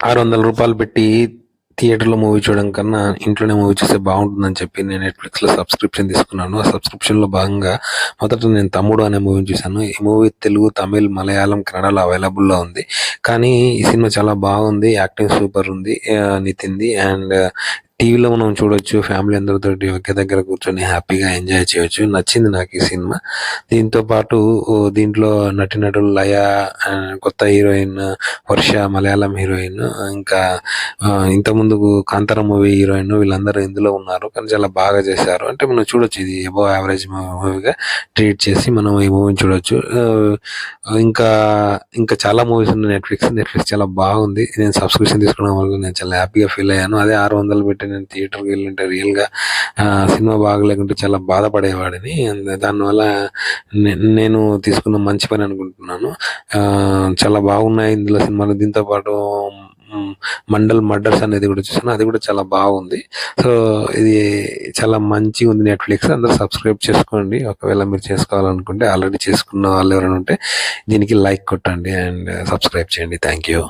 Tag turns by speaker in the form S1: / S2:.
S1: రూ. 600 పెట్టి థియేటర్‌లో మూవీ చూడడం కన్నా ఇంట్లోనే మూవీ చూస్తే బాగుంటుందని చెప్పి నేను నెట్‌ఫ్లిక్స్‌లో సబ్స్క్రిప్షన్ తీసుకున్నాను. ఆ సబ్స్క్రిప్షన్‌లో భాగంగా మొదట నేను 'తమ్ముడు' అనే మూవీని చూశాను. ఈ మూవీ తెలుగు, తమిళ్, మలయాళం, కన్నడలో అవైలబుల్‌లో ఉంది. కానీ ఈ సినిమా చాలా బాగుంది. యాక్టింగ్ సూపర్ ఉంది నితిన్‌ది. అండ్ టీవీలో మనం చూడొచ్చు. ఫ్యామిలీ అందరితోటి ఒకే దగ్గర కూర్చొని హ్యాపీగా ఎంజాయ్ చేయొచ్చు. నచ్చింది నాకు ఈ సినిమా. దీంతో పాటు దీంట్లో నటీనటులు లయ, కొత్త హీరోయిన్ వర్ష మలయాళం హీరోయిన్, ఇంకా ఇంతకుముందు 'కాంతార' మూవీ హీరోయిన్ వీళ్ళందరూ ఇందులో ఉన్నారు. కానీ చాలా బాగా చేశారు. అంటే మనం చూడొచ్చు, ఇది అబోవ్ యావరేజ్ మూవీగా ట్రీట్ చేసి మనం ఈ మూవీని చూడొచ్చు. ఇంకా ఇంకా చాలా మూవీస్ ఉన్నాయి నెట్‌ఫ్లిక్స్ చాలా బాగుంది. నేను సబ్స్క్రిప్షన్ తీసుకోవడం వల్ల నేను చాలా హ్యాపీగా ఫీల్ అయ్యాను. అదే 600 పెట్టి నేను థియేటర్‌కి వెళ్ళుంటే రియల్‌గా సినిమా బాగలేకుంటే చాలా బాధపడేవాడిని. దానివల్ల నేను తీసుకున్న మంచి పని అనుకుంటున్నాను. చాలా బాగున్నాయి ఇందులో సినిమాలు. దీంతో పాటు 'మండల్ మర్డర్స్' అనేది కూడా చూసాను. అది కూడా చాలా బాగుంది. సో ఇది చాలా మంచిగుంది నెట్‌ఫ్లిక్స్. అందరూ సబ్స్క్రైబ్ చేసుకోండి. ఒకవేళ మీరు చేసుకోవాలనుకుంటే. ఆల్రెడీ చేసుకున్న వాళ్ళు ఎవరైనా ఉంటే దీనికి లైక్ కొట్టండి అండ్ సబ్స్క్రైబ్ చేయండి. Thank you.